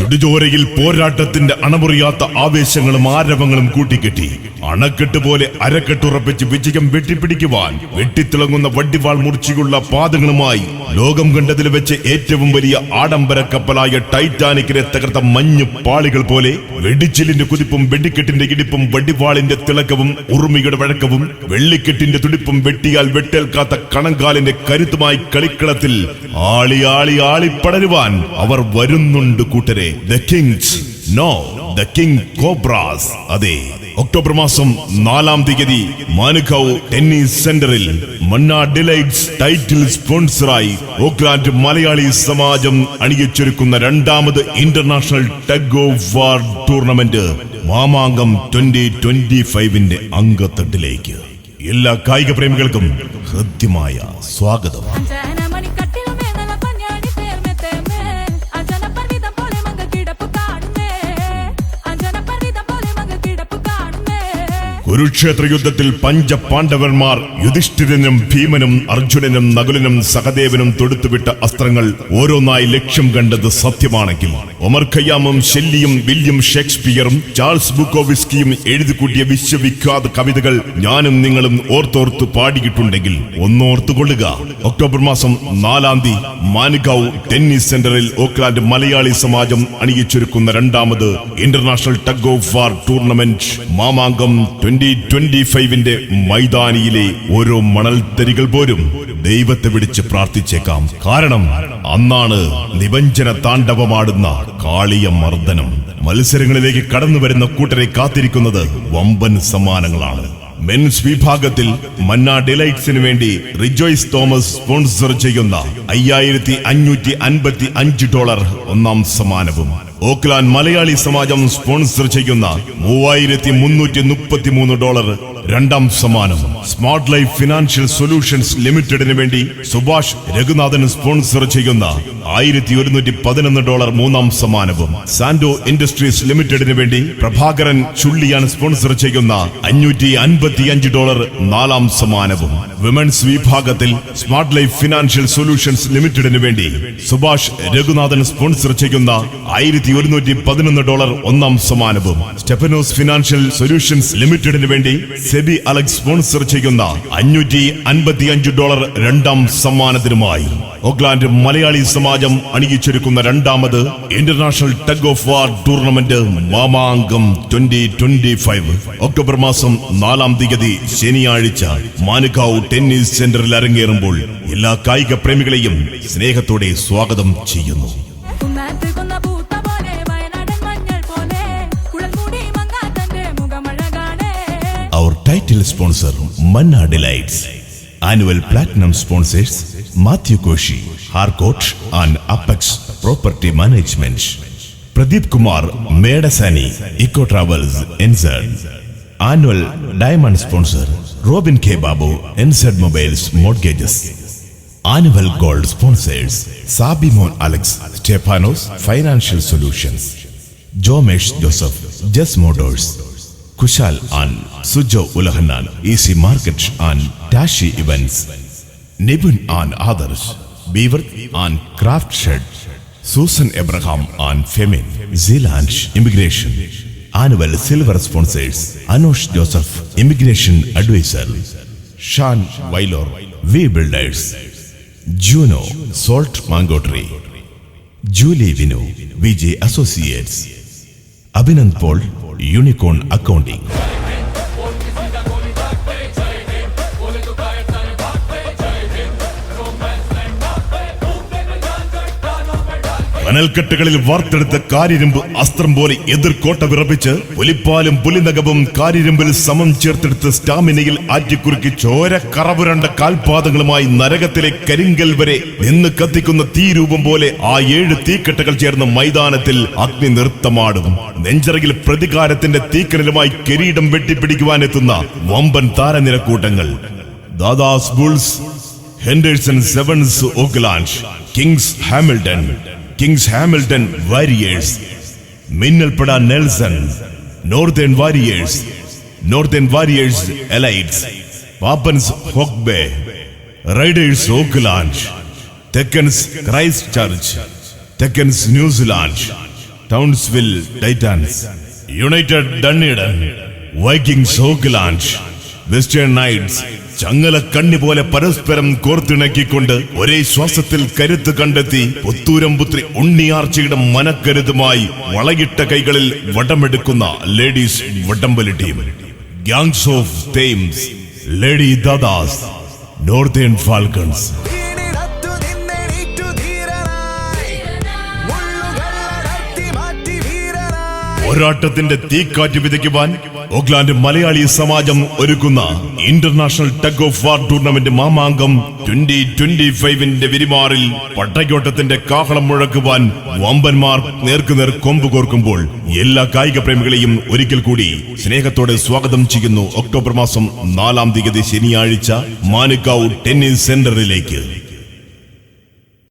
ചുടുചോരയിൽ പോരാട്ടത്തിന്റെ അണമുറിയാത്ത ആവേശങ്ങളും ആരവങ്ങളും കൂട്ടിക്കെട്ടി അണക്കെട്ട് പോലെ അരക്കെട്ടുറപ്പിച്ച് വിജയം വെട്ടിപ്പിടിക്കുവാൻ വെട്ടിത്തിളങ്ങുന്ന വടിവാൾ മൂർച്ചയുള്ള പാദങ്ങളുമായി ലോകം കണ്ടതിൽ വെച്ച് ഏറ്റവും വലിയ ആഡംബര കപ്പലായ ടൈറ്റാനിക്കിനെ തകർത്ത മഞ്ഞു പാളികൾ പോലെ വെടിച്ചിലിന്റെ കുതിപ്പും വെടിക്കെട്ടിന്റെ ഇടിപ്പും വടിവാളിന്റെ തിളക്കവും ഉറുമിയുടെ വഴക്കവും വെള്ളിക്കെട്ടിന്റെ തുടിപ്പും വെട്ടിയാൽ വെട്ടേൽക്കാത്ത കണങ്കാലിന്റെ കരുത്തുമായി കളിക്കളത്തിൽ ആളി ആളി ആളിപ്പടരുവാൻ അവർ വരുന്നുണ്ട് കൂട്ടരെ. The Kings, no the King Cobras. അതെ, ഒക്ടോബർ മാസം 4-ാം തീയതി മാനുകൗ ടെന്നീസ് സെന്ററിൽ മന്ന ഡിലൈറ്റ്സ് ടൈറ്റിൽ സ്പോൺസറായി ഓക്ലാൻഡ് മലയാളി സമാജം അണിയിച്ചൊരുക്കുന്ന 2ാമത് international tug of war tournament Mamankam 2025ന്റെ അംഗത്തട്ടിലേക്ക് എല്ലാ കായിക പ്രേമികൾക്കും ഹൃദ്യമായ സ്വാഗതം. കുരുക്ഷേത്ര യുദ്ധത്തിൽ പഞ്ചപാണ്ഡവന്മാർ യുധിഷ്ഠിരനും ഭീമനും അർജുനനും നകുലനും സഹദേവനും തൊടുത്തുവിട്ട അസ്ത്രങ്ങൾ ഓരോന്നായി ലക്ഷ്യം കണ്ടത് സത്യമാണെങ്കിൽ ഒമർ ഖയ്യാമും ഷെല്ലിയും വില്യം ഷേക്സ്പിയറും ചാൾസ് ബുക്കോവിസ്കിയും എഴുതിക്കൂട്ടിയ വിശ്വവിഖ്യാത കവിതകൾ ഞാനും നിങ്ങളും ഓർത്തോർത്തു പാടിയിട്ടുണ്ടെങ്കിൽ ഒന്നോർത്തുകൊള്ളുക. ഒക്ടോബർ മാസം 4-ാം തീയതി മാനുകൗ ടെന്നീസ് സെന്ററിൽ ഓക്ലാൻഡ് മലയാളി സമാജം അണിയിച്ചൊരുക്കുന്ന 2ാമത് international tug of war tournament Mamankam 2025ന്റെ മൈതാനിയിലെ ഓരോ മണൽത്തരികൾ പോലും ദൈവത്തെ വിളിച്ച് പ്രാർത്ഥിച്ചേക്കാം. കാരണം അന്നാണ് നിബഞ്ജന താണ്ഡവമാടുന്ന കാളിയ മർദ്ദനം. മത്സരങ്ങളിലേക്ക് കടന്നു വരുന്ന കൂട്ടരെ കാത്തിരിക്കുന്നത് വമ്പൻ സമ്മാനങ്ങളാണ്. മെൻസ് വിഭാഗത്തിൽ മന്ന ഡിലൈറ്റ്സിന് വേണ്ടി റിജോയ്സ് തോമസ് സ്പോൺസർ ചെയ്യുന്ന $5,555 ഒന്നാം സമ്മാനവും ഓക്ലാൻഡ് മലയാളി സമാജം സ്പോൺസർ ചെയ്യുന്ന $3,333 രണ്ടാം സമ്മാനം, സ്മാർട്ട് ലൈഫ് ഫിനാൻഷ്യൽ സൊല്യൂഷൻസ് ലിമിറ്റഡിന് വേണ്ടി സുഭാഷ് രഘുനാഥൻ സ്പോൺസർ ചെയ്യുന്ന $1,111 മൂന്നാം സമ്മാനവും സാൻഡോ ഇൻഡസ്ട്രീസ് ലിമിറ്റഡിന് വേണ്ടി പ്രഭാകരൻ ചുള്ളിയാൻ സ്പോൺസർ ചെയ്യുന്ന $555 നാലാം സമ്മാനവും വിമൻസ് വിഭാഗത്തിൽ സ്മാർട്ട് ലൈഫ് ഫിനാൻഷ്യൽ സൊല്യൂഷൻസ് ലിമിറ്റഡിന് വേണ്ടി സുഭാഷ് രഘുനാഥൻ സ്പോൺസർ ചെയ്യുന്ന $1,111 ഒന്നാം സമ്മാനവും സ്റ്റെഫനോസ് ഫിനാൻഷ്യൽ സൊല്യൂഷൻസ് ലിമിറ്റഡിന് വേണ്ടി സെബി അലക്സ് സ്പോൺസർ ചെയ്യുന്ന $555 രണ്ടാം സമ്മാനത്തിനുമായി ഓക്ലാൻഡ് മലയാളി സമാജം അണിയിച്ചൊരുക്കുന്ന 2ാമത് international tug of war tournament Mamankam 2025 October മാസം 4-ാം തീയതി ശനിയാഴ്ച മാനുകൗ ടെന്നീസ് സെന്ററിൽ അരങ്ങേറുമ്പോൾ എല്ലാ കായിക പ്രേമികളെയും സ്നേഹത്തോടെ സ്വാഗതം ചെയ്യുന്നു. Our title sponsor Manna Delights. Annual platinum sponsors Matthew Koshi, Harcourt and Apex Property Management. Pradeep Kumar Medasani, Eco Travels NZ. Annual diamond sponsor Robin K. Babu, NZ Mobiles Mortgages. Annual gold sponsors Sabimon Alex, Stefanos Financial Solutions. Jomesh Joseph, Just Motors. Kushal and Sujo Ulahanan, Easy Market and Tashi Events. Nibun and others, Beaver and Craft Shed. Susan Abraham and Femin, Zealand Immigration. Annual silver sponsors Anush Joseph, Immigration Advisor. Sean Wailor, V Builders. Juno, Salt Mango Tree. Julie Vinu, VJ Associates. Abhinand Paul, Unicorn Accounting. കനൽക്കെട്ടുകളിൽ വാർത്തെടുത്ത കാരിരുമ്പ് അസ്ത്രം പോലെ എതിർക്കോട്ട വിറപ്പിച്ച് പുലിപ്പാലും പുലിനകവും കാരിരുമ്പിൽ സമം ചേർത്തെടുത്ത് സ്റ്റാമിനയിൽ ആറ്റിക്കുറുക്കി ചോര കറപുരണ്ട കാൽപാദങ്ങളുമായി നരകത്തിലെ കരിങ്കൽ വരെ നിന്ന് കത്തിക്കുന്ന തീരൂപം പോലെ ആ 7 തീക്കെട്ടുകൾ ചേർന്ന് മൈതാനത്തിൽ അഗ്നി നൃത്തമാടും. നെഞ്ചറയിൽ പ്രതികാരത്തിന്റെ തീക്കനലുമായി കിരീടം വെട്ടിപ്പിടിക്കുവാനെത്തുന്ന വമ്പൻ താരനിരക്കൂട്ടങ്ങൾ. Dadas Bulls, Henderson Sevens Auckland, Kings Hamilton Warriors, Minnalpada Nelson, Northern Warriors Elites, Pappans Hawke's Bay, Riders Auckland, Thekkans Christchurch, Thekkans New Zealand, Townsville Titans, United Dunedin, Vikings Auckland, Western Knights ചങ്ങല കണ്ണി പോലെ പരസ്പരം കോർത്തിണക്കിക്കൊണ്ട് ഒരേ ശ്വാസത്തിൽ കരുത്ത് കണ്ടെത്തി പുത്തൂരംപുത്രി ഉണ്ണിയാർച്ചയുടെ മനക്കരുതുമായി വളയിട്ട കൈകളിൽ വടമെടുക്കുന്ന ലേഡീസ് വടംവലി team. Gangs of Thames, lady Dadas, Northern Falcons. പോരാട്ടത്തിന്റെ തീക്കാറ്റ് വിതയ്ക്കുവാൻ ഓക്ലാൻഡ് മലയാളി സമാജം ഒരുക്കുന്ന international tug of war tournament Mamankam 2025 വിരിമാറിൽ പട്ടയോട്ടത്തിന്റെ കാഹളം മുഴക്കുവാൻ വമ്പന്മാർ നേർക്കുനേർ കൊമ്പ് കോർക്കുമ്പോൾ എല്ലാ കായിക പ്രേമികളെയും ഒരിക്കൽ കൂടി സ്നേഹത്തോടെ സ്വാഗതം ചെയ്യുന്നു ഒക്ടോബർ മാസം 4 ശനിയാഴ്ച മാനുക്കാവ് ടെന്നീസ് സെന്ററിലേക്ക്.